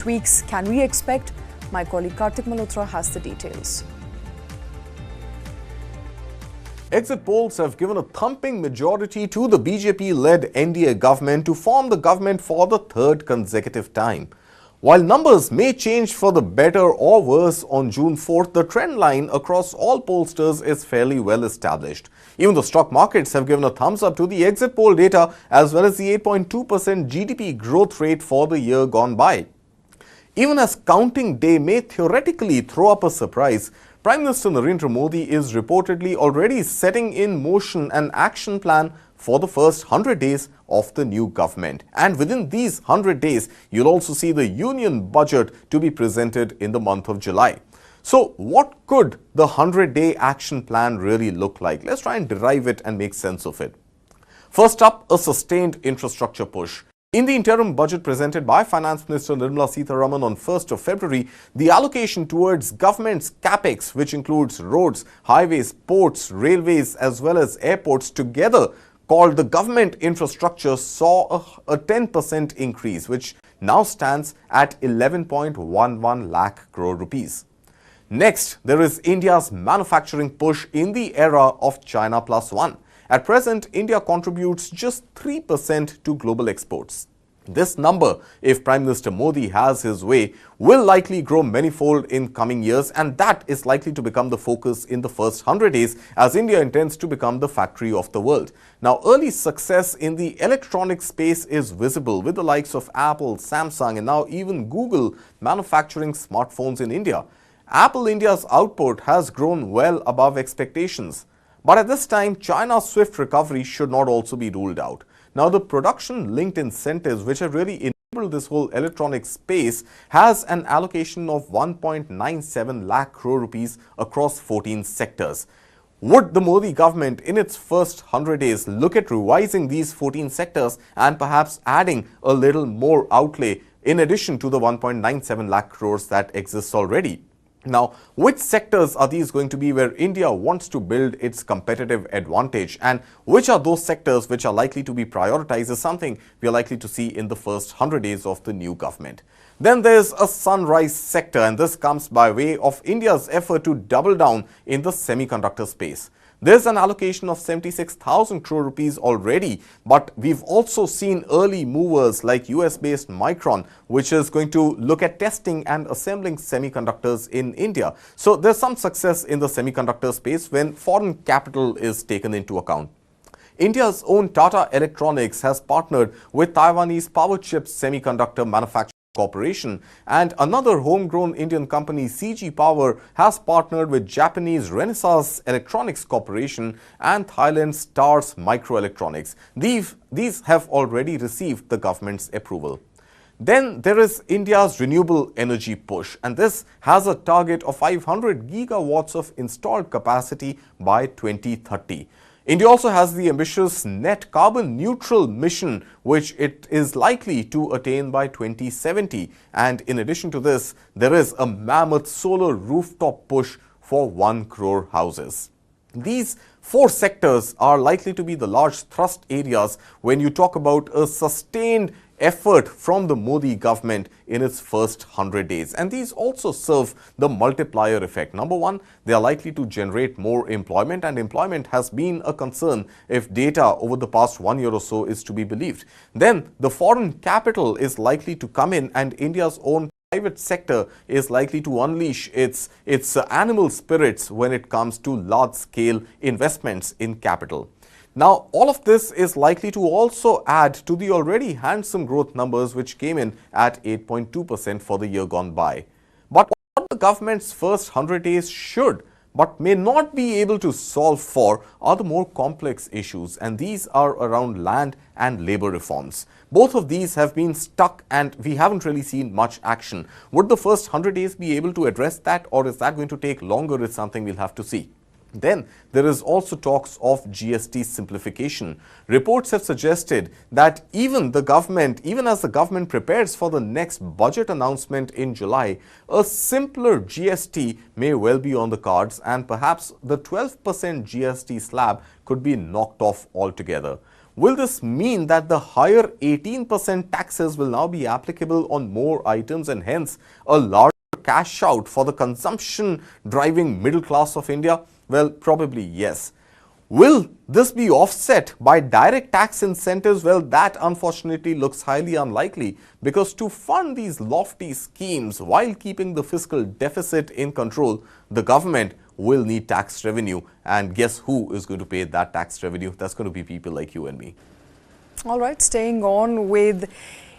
Tweaks can we expect? My colleague Kartik Malhotra has the details. Exit polls have given a thumping majority to the BJP-led NDA government to form the government for the third consecutive time. While numbers may change for the better or worse on June 4th, the trend line across all pollsters is fairly well established. Even the stock markets have given a thumbs up to the exit poll data as well as the 8.2% GDP growth rate for the year gone by. Even as counting day may theoretically throw up a surprise, Prime Minister Narendra Modi is reportedly already setting in motion an action plan for the first 100 days of the new government. And within these 100 days, you'll also see the union budget to be presented in the month of July. So what could the 100-day action plan really look like? Let's try and derive it and make sense of it. First up, a sustained infrastructure push. In the interim budget presented by Finance Minister Nirmala Sitharaman on 1st of February, the allocation towards government's capex, which includes roads, highways, ports, railways as well as airports together, called the government infrastructure, saw a 10% increase, which now stands at 11.11 lakh crore rupees. Next, there is India's manufacturing push in the era of China Plus One. At present, India contributes just 3% to global exports. This number, if Prime Minister Modi has his way, will likely grow manifold in coming years, and that is likely to become the focus in the first 100 days as India intends to become the factory of the world. Now, early success in the electronic space is visible with the likes of Apple, Samsung and now even Google manufacturing smartphones in India. Apple India's output has grown well above expectations. But at this time, China's swift recovery should not also be ruled out. Now, the production-linked incentives, which have really enabled this whole electronic space, has an allocation of 1.97 lakh crore rupees across 14 sectors. Would the Modi government, in its first 100 days, look at revising these 14 sectors and perhaps adding a little more outlay in addition to the 1.97 lakh crores that exists already? Now, which sectors are these going to be where India wants to build its competitive advantage, and which are those sectors which are likely to be prioritized is something we are likely to see in the first 100 days of the new government. Then there's a sunrise sector, and this comes by way of India's effort to double down in the semiconductor space. There's an allocation of 76,000 crore rupees already, but we've also seen early movers like US-based Micron, which is going to look at testing and assembling semiconductors in India. So there's some success in the semiconductor space when foreign capital is taken into account. India's own Tata Electronics has partnered with Taiwanese power chip semiconductor manufacturer Corporation, and another homegrown Indian company, CG Power, has partnered with Japanese Renesas Electronics Corporation and Thailand's Stars Microelectronics. These have already received the government's approval. Then there is India's renewable energy push, and this has a target of 500 gigawatts of installed capacity by 2030. India also has the ambitious net carbon neutral mission, which it is likely to attain by 2070. And in addition to this, there is a mammoth solar rooftop push for 1 crore houses. These four sectors are likely to be the large thrust areas when you talk about a sustained effort from the Modi government in its first 100 days. And these also serve the multiplier effect. Number one, they are likely to generate more employment, and employment has been a concern if data over the past 1 year or so is to be believed. Then the foreign capital is likely to come in, and India's own private sector is likely to unleash its animal spirits when it comes to large-scale investments in capital. Now, all of this is likely to also add to the already handsome growth numbers which came in at 8.2% for the year gone by. But what the government's first 100 days should but may not be able to solve for are the more complex issues, and these are around land and labor reforms. Both of these have been stuck and we haven't really seen much action. Would the first 100 days be able to address that, or is that going to take longer? It's something we'll have to see. Then there is also talks of GST simplification. Reports have suggested that even as the government prepares for the next budget announcement in July, a simpler GST may well be on the cards, and perhaps the 12% GST slab could be knocked off altogether. Will this mean that the higher 18% taxes will now be applicable on more items and hence a larger cash out for the consumption-driving middle class of India? Well, probably yes. Will this be offset by direct tax incentives? Well, that unfortunately looks highly unlikely, because to fund these lofty schemes while keeping the fiscal deficit in control, the government will need tax revenue. And guess who is going to pay that tax revenue? That's going to be people like you and me. All right, staying on with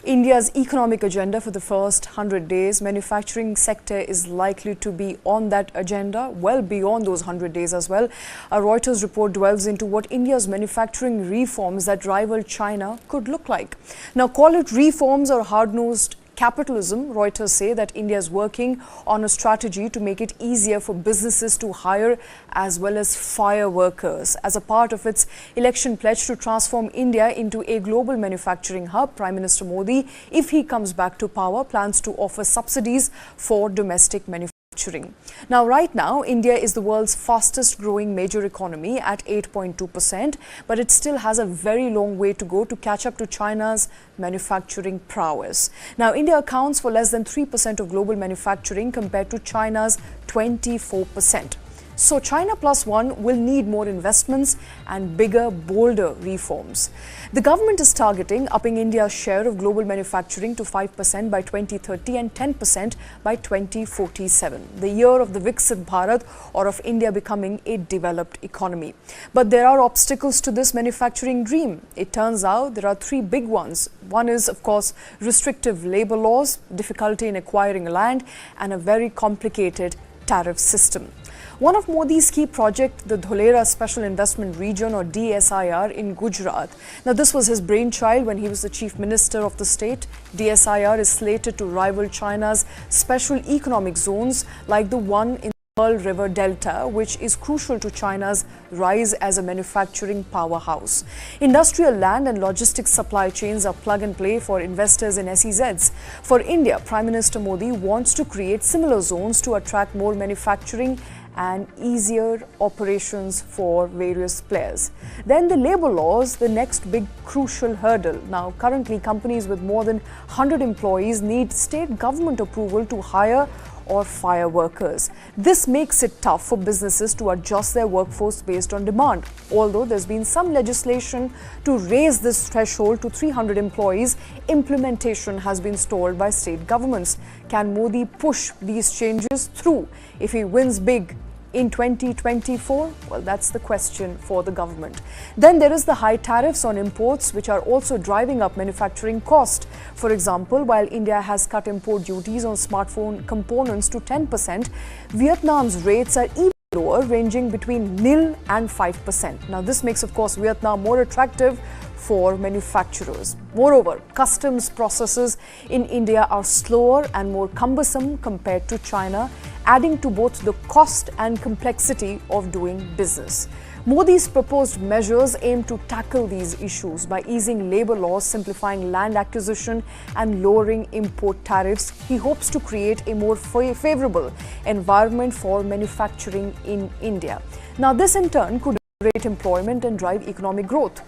India's economic agenda for the first 100 days, manufacturing sector is likely to be on that agenda well beyond those 100 days as well. A Reuters report delves into what India's manufacturing reforms that rival China could look like. Now, call it reforms or hard-nosed capitalism, Reuters say that India is working on a strategy to make it easier for businesses to hire as well as fire workers. As a part of its election pledge to transform India into a global manufacturing hub, Prime Minister Modi, if he comes back to power, plans to offer subsidies for domestic manufacturing. Now, right now, India is the world's fastest growing major economy at 8.2%, but it still has a very long way to go to catch up to China's manufacturing prowess. Now, India accounts for less than 3% of global manufacturing compared to China's 24%. So China plus one will need more investments and bigger, bolder reforms. The government is targeting upping India's share of global manufacturing to 5% by 2030 and 10% by 2047, the year of the Viksit Bharat, or of India becoming a developed economy. But there are obstacles to this manufacturing dream. It turns out there are three big ones. One is, of course, restrictive labor laws, difficulty in acquiring land, and a very complicated tariff system. One of Modi's key projects, the Dholera Special Investment Region, or DSIR, in Gujarat. Now, this was his brainchild when he was the chief minister of the state. DSIR is slated to rival China's special economic zones like the one in the Pearl River Delta, which is crucial to China's rise as a manufacturing powerhouse. Industrial land and logistics supply chains are plug and play for investors in SEZs. For India, Prime Minister Modi wants to create similar zones to attract more manufacturing and easier operations for various players. Then the labor laws, the next big crucial hurdle. Now, currently companies with more than 100 employees need state government approval to hire or fire workers. This makes it tough for businesses to adjust their workforce based on demand. Although there's been some legislation to raise this threshold to 300 employees, implementation has been stalled by state governments. Can Modi push these changes through if he wins big in 2024? Well, that's the question for the government. Then there is the high tariffs on imports, which are also driving up manufacturing cost. For example, while India has cut import duties on smartphone components to 10%, Vietnam's rates are even lower, ranging between 0% and 5%. Now, this makes, of course, Vietnam more attractive for manufacturers. Moreover, customs processes in India are slower and more cumbersome compared to China, adding to both the cost and complexity of doing business. Modi's proposed measures aim to tackle these issues by easing labor laws, simplifying land acquisition, and lowering import tariffs. He hopes to create a more favorable environment for manufacturing in India. Now, this in turn could generate employment and drive economic growth.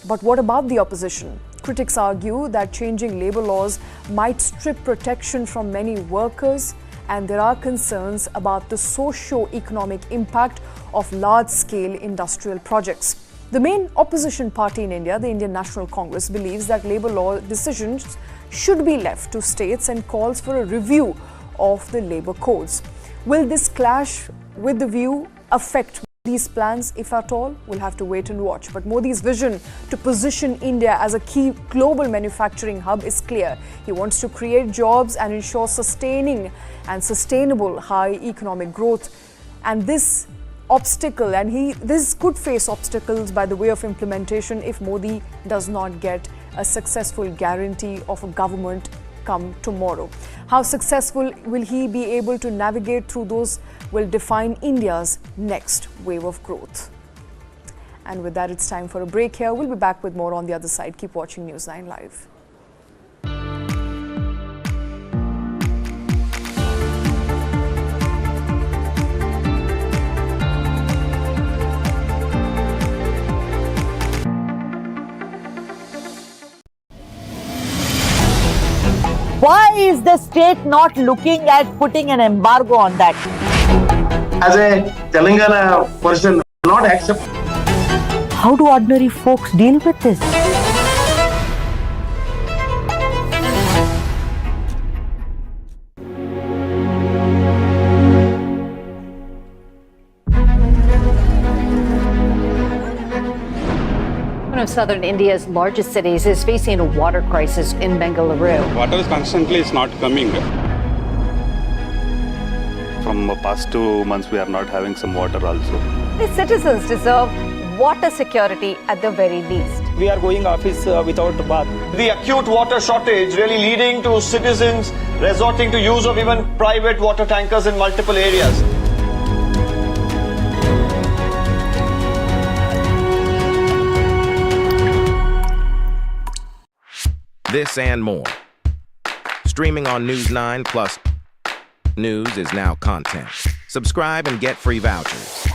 But what about the opposition? Critics argue that changing labor laws might strip protection from many workers, and there are concerns about the socio-economic impact of large-scale industrial projects. The main opposition party in India, the Indian National Congress, believes that labor law decisions should be left to states and calls for a review of the labor codes. Will this clash with the view affect these plans, if at all? We'll have to wait and watch. But Modi's vision to position India as a key global manufacturing hub is clear. He wants to create jobs and ensure sustaining and sustainable high economic growth. And this obstacle, this could face obstacles by the way of implementation if Modi does not get a successful guarantee of a government come tomorrow. How successful will he be able to navigate through those will define India's next wave of growth. And with that, it's time for a break here. We'll be back with more on the other side. Keep watching News9 Live. is the state not looking at putting an embargo on that? As a Telangana person, not accept. How do ordinary folks deal with this? One of southern India's largest cities is facing a water crisis in Bengaluru. Water is constantly not coming. From the past 2 months, we are not having some water also. The citizens deserve water security at the very least. We are going office without bath. The acute water shortage really leading to citizens resorting to use of even private water tankers in multiple areas. This and more. Streaming on News 9 Plus. News is now content. Subscribe and get free vouchers.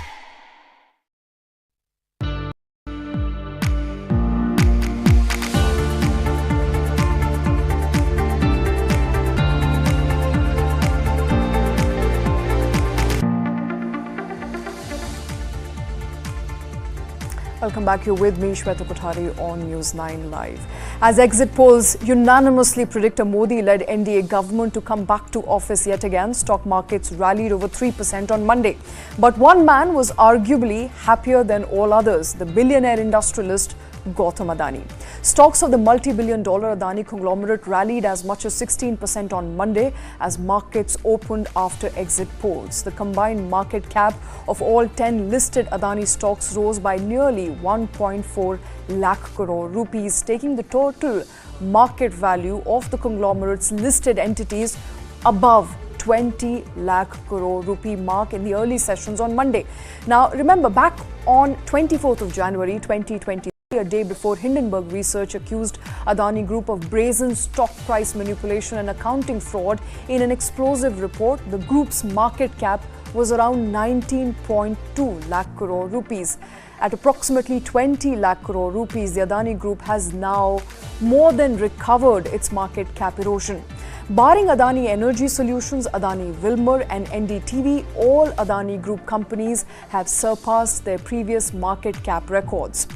Welcome back. You're with me, Shweta Kothari, on News 9 Live. As exit polls unanimously predict a Modi-led NDA government to come back to office yet again, stock markets rallied over 3% on Monday. But one man was arguably happier than all others, the billionaire industrialist Gautam Adani. Stocks of the multi-billion-dollar Adani conglomerate rallied as much as 16% on Monday as markets opened after exit polls. The combined market cap of all 10 listed Adani stocks rose by nearly 1.4 lakh crore rupees, taking the total market value of the conglomerate's listed entities above 20 lakh crore rupee mark in the early sessions on Monday. Now, remember, back on 24th of January 2020, a day before, Hindenburg Research accused Adani Group of brazen stock price manipulation and accounting fraud in an explosive report. The group's market cap was around 19.2 lakh crore rupees. At approximately 20 lakh crore rupees, the Adani Group has now more than recovered its market cap erosion. Barring Adani Energy Solutions, Adani Wilmar and NDTV, all Adani Group companies have surpassed their previous market cap records.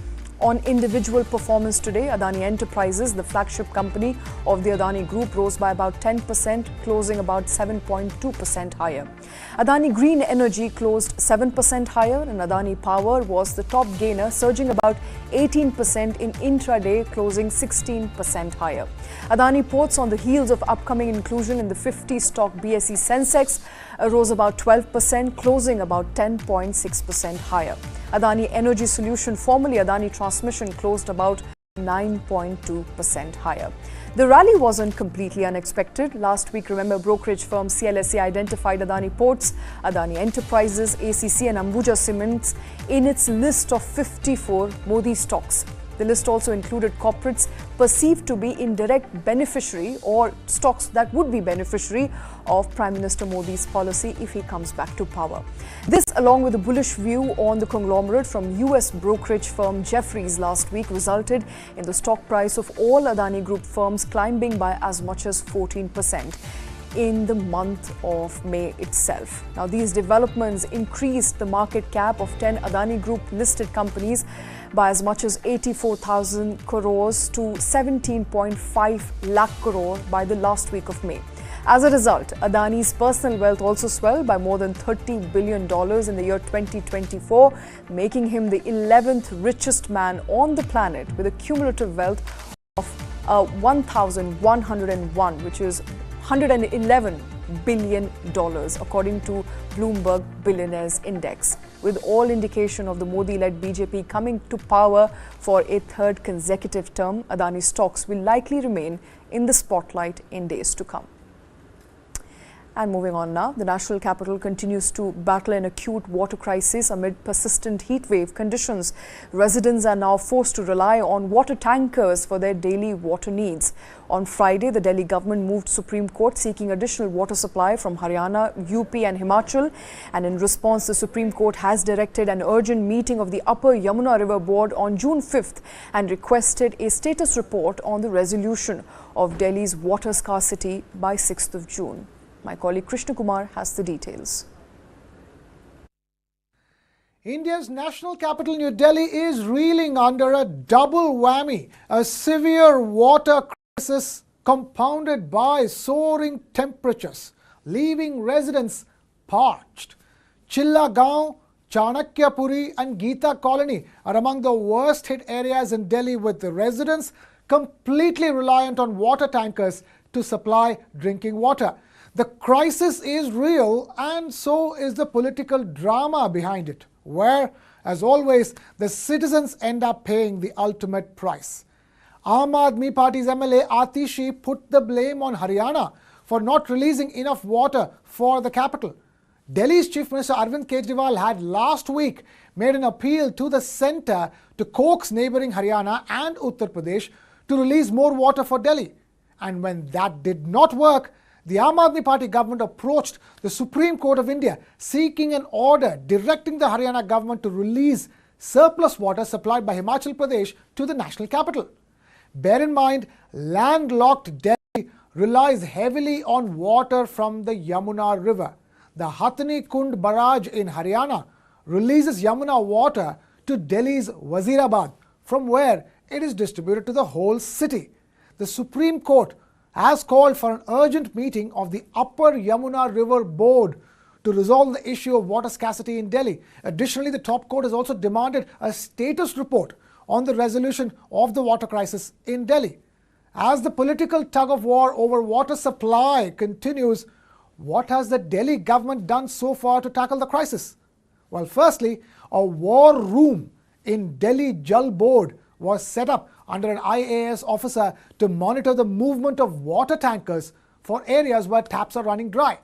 On individual performance today, Adani Enterprises, the flagship company of the Adani Group, rose by about 10%, closing about 7.2% higher. Adani Green Energy closed 7% higher, and Adani Power was the top gainer, surging about 18% in intraday, closing 16% higher. Adani Ports, on the heels of upcoming inclusion in the 50-stock BSE Sensex, rose about 12%, closing about 10.6% higher. Adani Energy Solution, formerly Adani Transmission, closed about 9.2% higher. The rally wasn't completely unexpected. Last week, remember, brokerage firm CLSA identified Adani Ports, Adani Enterprises, ACC and Ambuja Cements in its list of 54 Modi stocks. The list also included corporates perceived to be indirect beneficiary or stocks that would be beneficiary of Prime Minister Modi's policy if he comes back to power. This, along with a bullish view on the conglomerate from US brokerage firm Jefferies last week, resulted in the stock price of all Adani Group firms climbing by as much as 14% in the month of May itself. Now, these developments increased the market cap of 10 Adani Group listed companies by as much as 84,000 crores to 17.5 lakh crore by the last week of May. As a result, Adani's personal wealth also swelled by more than $30 billion in the year 2024, making him the 11th richest man on the planet with a cumulative wealth of 1,101, which is $111 billion, according to Bloomberg Billionaires Index. With all indication of the Modi-led BJP coming to power for a third consecutive term, Adani stocks will likely remain in the spotlight in days to come. And moving on now, the national capital continues to battle an acute water crisis amid persistent heatwave conditions. Residents are now forced to rely on water tankers for their daily water needs. On Friday, the Delhi government moved Supreme Court seeking additional water supply from Haryana, UP and Himachal. And in response, the Supreme Court has directed an urgent meeting of the Upper Yamuna River Board on June 5th and requested a status report on the resolution of Delhi's water scarcity by 6th of June. My colleague Krishna Kumar has the details. India's national capital, New Delhi, is reeling under a double whammy. A severe water crisis compounded by soaring temperatures, leaving residents parched. Chilla Gaon, Chanakyapuri and Geeta Colony are among the worst hit areas in Delhi, with the residents completely reliant on water tankers to supply drinking water. The crisis is real, and so is the political drama behind it, where, as always, the citizens end up paying the ultimate price. Aam Aadmi Party's MLA Atishi put the blame on Haryana for not releasing enough water for the capital. Delhi's Chief Minister Arvind Kejriwal had last week made an appeal to the centre to coax neighbouring Haryana and Uttar Pradesh to release more water for Delhi. And when that did not work, the Aam Aadmi Party government approached the Supreme Court of India seeking an order directing the Haryana government to release surplus water supplied by Himachal Pradesh to the national capital. Bear in mind, landlocked Delhi relies heavily on water from the Yamuna River. The Hathni Kund barrage in Haryana releases Yamuna water to Delhi's Wazirabad, from where it is distributed to the whole city. The Supreme Court has called for an urgent meeting of the Upper Yamuna River Board to resolve the issue of water scarcity in Delhi. Additionally, the top court has also demanded a status report on the resolution of the water crisis in Delhi. As the political tug-of-war over water supply continues, what has the Delhi government done so far to tackle the crisis? Well, firstly, a war room in Delhi Jal Board was set up under an IAS officer to monitor the movement of water tankers for areas where taps are running dry.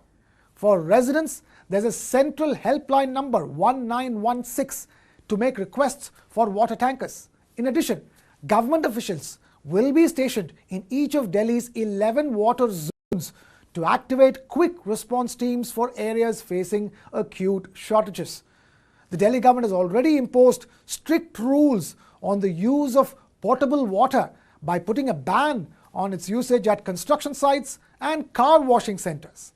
For residents, there's a central helpline number 1916 to make requests for water tankers. In addition, government officials will be stationed in each of Delhi's 11 water zones to activate quick response teams for areas facing acute shortages. The Delhi government has already imposed strict rules on the use of potable water by putting a ban on its usage at construction sites and car washing centers.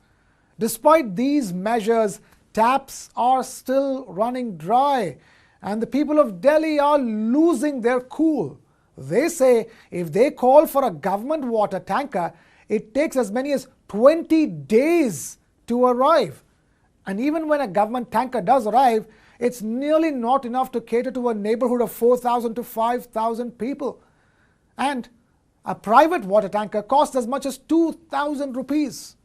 Despite these measures, taps are still running dry, and the people of Delhi are losing their cool. They say if they call for a government water tanker, it takes as many as 20 days to arrive. And even when a government tanker does arrive, it's nearly not enough to cater to a neighborhood of 4,000 to 5,000 people. And a private water tanker costs as much as 2,000 rupees.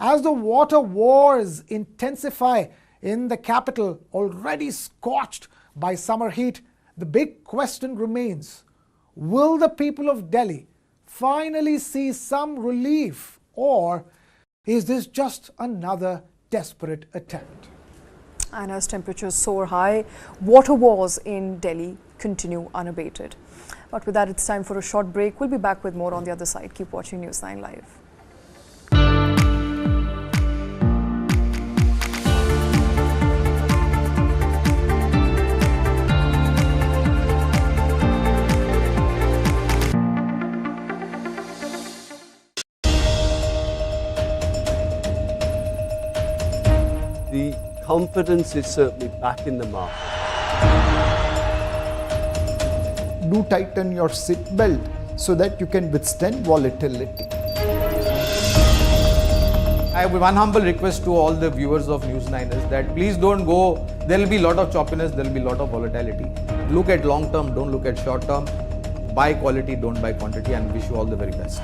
As the water wars intensify in the capital, already scorched by summer heat, the big question remains: will the people of Delhi finally see some relief, or is this just another desperate attempt? And as temperatures soar high, water wars in Delhi continue unabated. But with that, it's time for a short break. We'll be back with more on the other side. Keep watching News 9 Live. The confidence is certainly back in the market. Do tighten your seat belt so that you can withstand volatility. I have one humble request to all the viewers of News 9 is that please don't go, there will be a lot of choppiness, there will be a lot of volatility. Look at long term, don't look at short term. Buy quality, don't buy quantity, and wish you all the very best.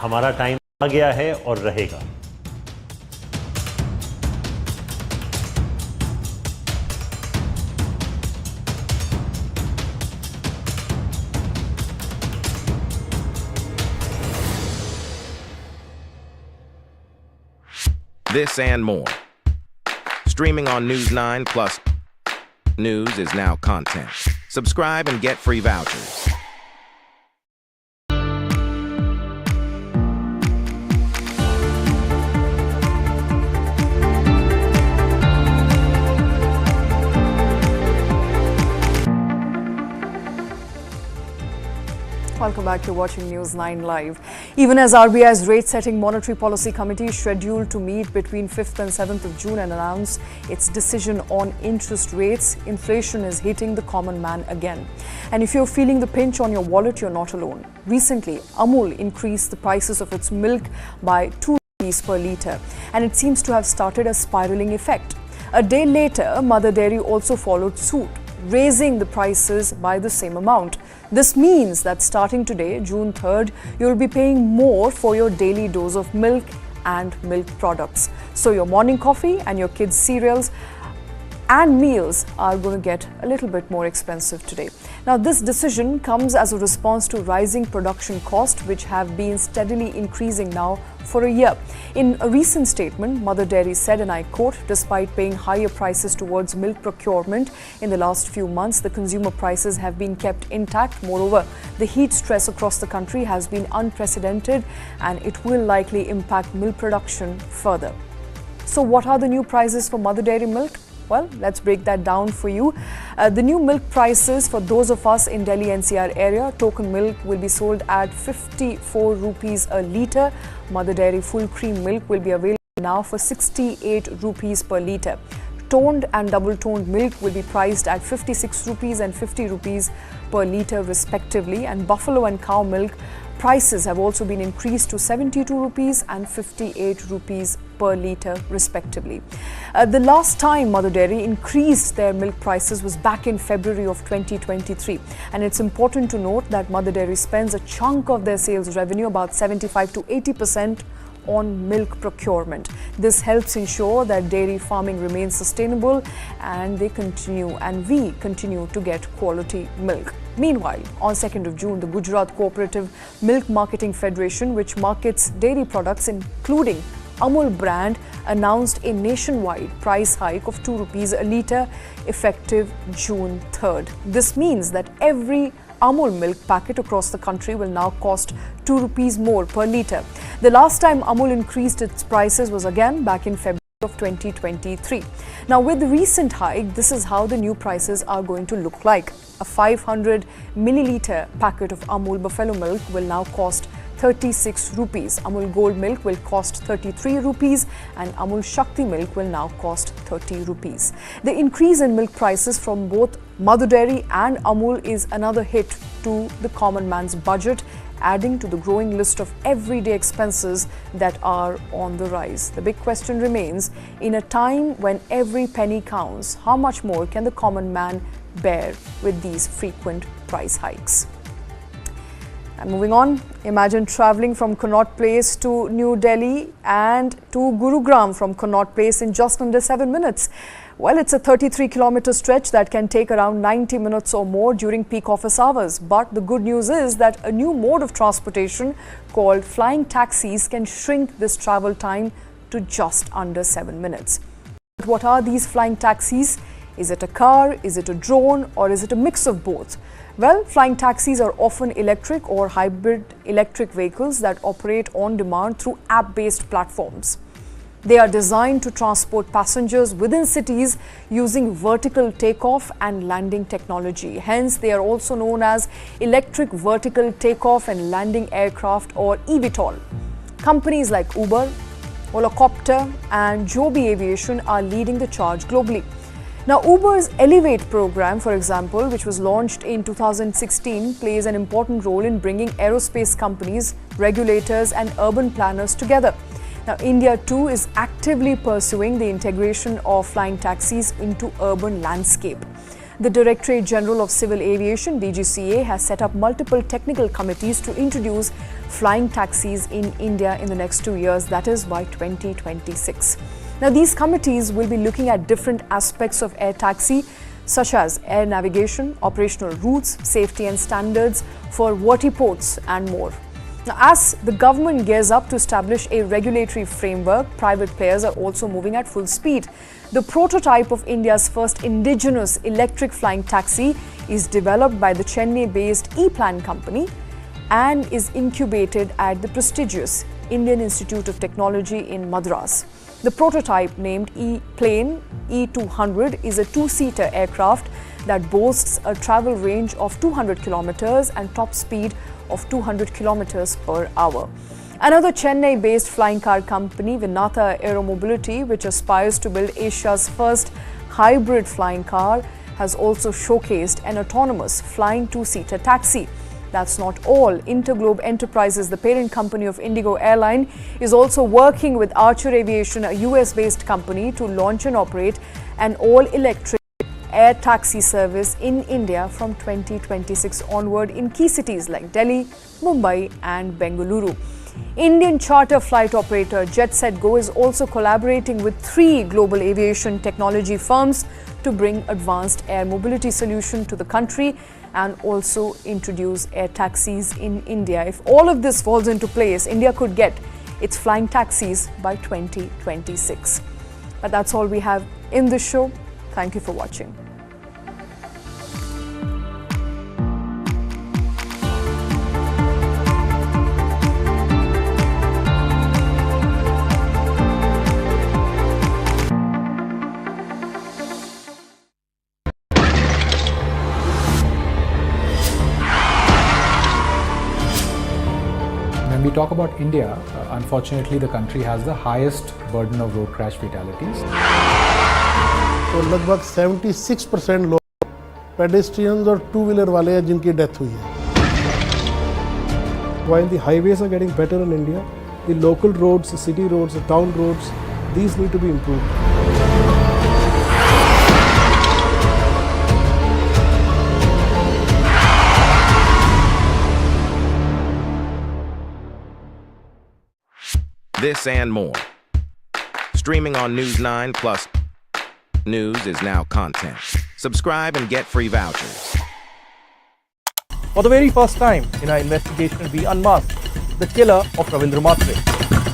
हमारा time आ गया है और रहेगा. This and more. Streaming on News 9 Plus. News is now content. Subscribe and get free vouchers. Welcome back. You're watching News 9 Live. Even as RBI's rate-setting monetary policy committee is scheduled to meet between 5th and 7th of June and announce its decision on interest rates, inflation is hitting the common man again. And if you're feeling the pinch on your wallet, you're not alone. Recently, Amul increased the prices of its milk by 2 rupees per litre, and it seems to have started a spiralling effect. A day later, Mother Dairy also followed suit, raising the prices by the same amount. This means that starting today, June 3rd, you'll be paying more for your daily dose of milk and milk products. So your morning coffee and your kids' cereals and meals are going to get a little bit more expensive today. Now, this decision comes as a response to rising production costs, which have been steadily increasing now for a year. In a recent statement, Mother Dairy said, and I quote, "Despite paying higher prices towards milk procurement in the last few months, the consumer prices have been kept intact. Moreover, the heat stress across the country has been unprecedented and it will likely impact milk production further." So what are the new prices for Mother Dairy milk? Well, let's break that down for you. The new milk prices for those of us in Delhi NCR area, token milk will be sold at 54 rupees a litre. Mother Dairy full cream milk will be available now for 68 rupees per litre. Toned and double toned milk will be priced at 56 rupees and 50 rupees per litre respectively, and buffalo and cow milk prices have also been increased to 72 rupees and 58 rupees per litre respectively. The last time Mother Dairy increased their milk prices was back in February of 2023, and it's important to note that Mother Dairy spends a chunk of their sales revenue, about 75 to 80%, on milk procurement. This helps ensure that dairy farming remains sustainable and we continue to get quality milk. Meanwhile, on 2nd of June, the Gujarat Cooperative Milk Marketing Federation, which markets dairy products including Amul brand, announced a nationwide price hike of 2 rupees a litre effective June 3rd. This means that every Amul milk packet across the country will now cost 2 rupees more per litre. The last time Amul increased its prices was again back in February of 2023. Now, with the recent hike, this is how the new prices are going to look like. A 500 milliliter packet of Amul buffalo milk will now cost 36 rupees. Amul Gold milk will cost 33 rupees and Amul Shakti milk will now cost 30 rupees. The increase in milk prices from both Mother Dairy and Amul is another hit to the common man's budget, adding to the growing list of everyday expenses that are on the rise. The big question remains, in a time when every penny counts, how much more can the common man bear with these frequent price hikes? And moving on, imagine travelling from Connaught Place to New Delhi and to Gurugram from Connaught Place in just under 7 minutes. Well, it's a 33-kilometre stretch that can take around 90 minutes or more during peak office hours. But the good news is that a new mode of transportation called flying taxis can shrink this travel time to just under 7 minutes. But what are these flying taxis? Is it a car, is it a drone, or is it a mix of both? Well, flying taxis are often electric or hybrid electric vehicles that operate on demand through app-based platforms. They are designed to transport passengers within cities using vertical takeoff and landing technology. Hence, they are also known as electric vertical takeoff and landing aircraft, or eVTOL. Companies like Uber, Volocopter and Joby Aviation are leading the charge globally. Now, Uber's Elevate program, for example, which was launched in 2016, plays an important role in bringing aerospace companies, regulators and urban planners together. Now, India too is actively pursuing the integration of flying taxis into urban landscape. The Directorate General of Civil Aviation, DGCA, has set up multiple technical committees to introduce flying taxis in India in the next 2 years, that is by 2026. Now, these committees will be looking at different aspects of air taxi, such as air navigation, operational routes, safety and standards for vertiports and more. Now, as the government gears up to establish a regulatory framework, private players are also moving at full speed. The prototype of India's first indigenous electric flying taxi is developed by the Chennai-based E-Plan company and is incubated at the prestigious Indian Institute of Technology in Madras. The prototype, named E-Plane E200, is a two-seater aircraft that boasts a travel range of 200 kilometers and top speed of 200 kilometers per hour. Another Chennai-based flying car company, Vinatha Aeromobility, which aspires to build Asia's first hybrid flying car, has also showcased an autonomous flying two-seater taxi. That's not all. Interglobe Enterprises, the parent company of Indigo Airline, is also working with Archer Aviation, a US-based company, to launch and operate an all-electric air taxi service in India from 2026 onward in key cities like Delhi, Mumbai and Bengaluru. Indian charter flight operator JetSetGo is also collaborating with 3 global aviation technology firms to bring advanced air mobility solution to the country and also introduce air taxis in India. If all of this falls into place, India could get its flying taxis by 2026. But that's all we have in this show. Thank you for watching. When we talk about India, unfortunately the country has the highest burden of road crash fatalities. तो लगभग 76% लोग pedestrians और two-wheeler वाले हैं जिनकी death हुई है. While the highways are getting better in India, the local roads, the city roads, the town roads, these need to be improved. This and more. Streaming on News 9 Plus. News is now content. Subscribe and get free vouchers. For the very first time in our investigation, we unmasked the killer of Ravindra Matre.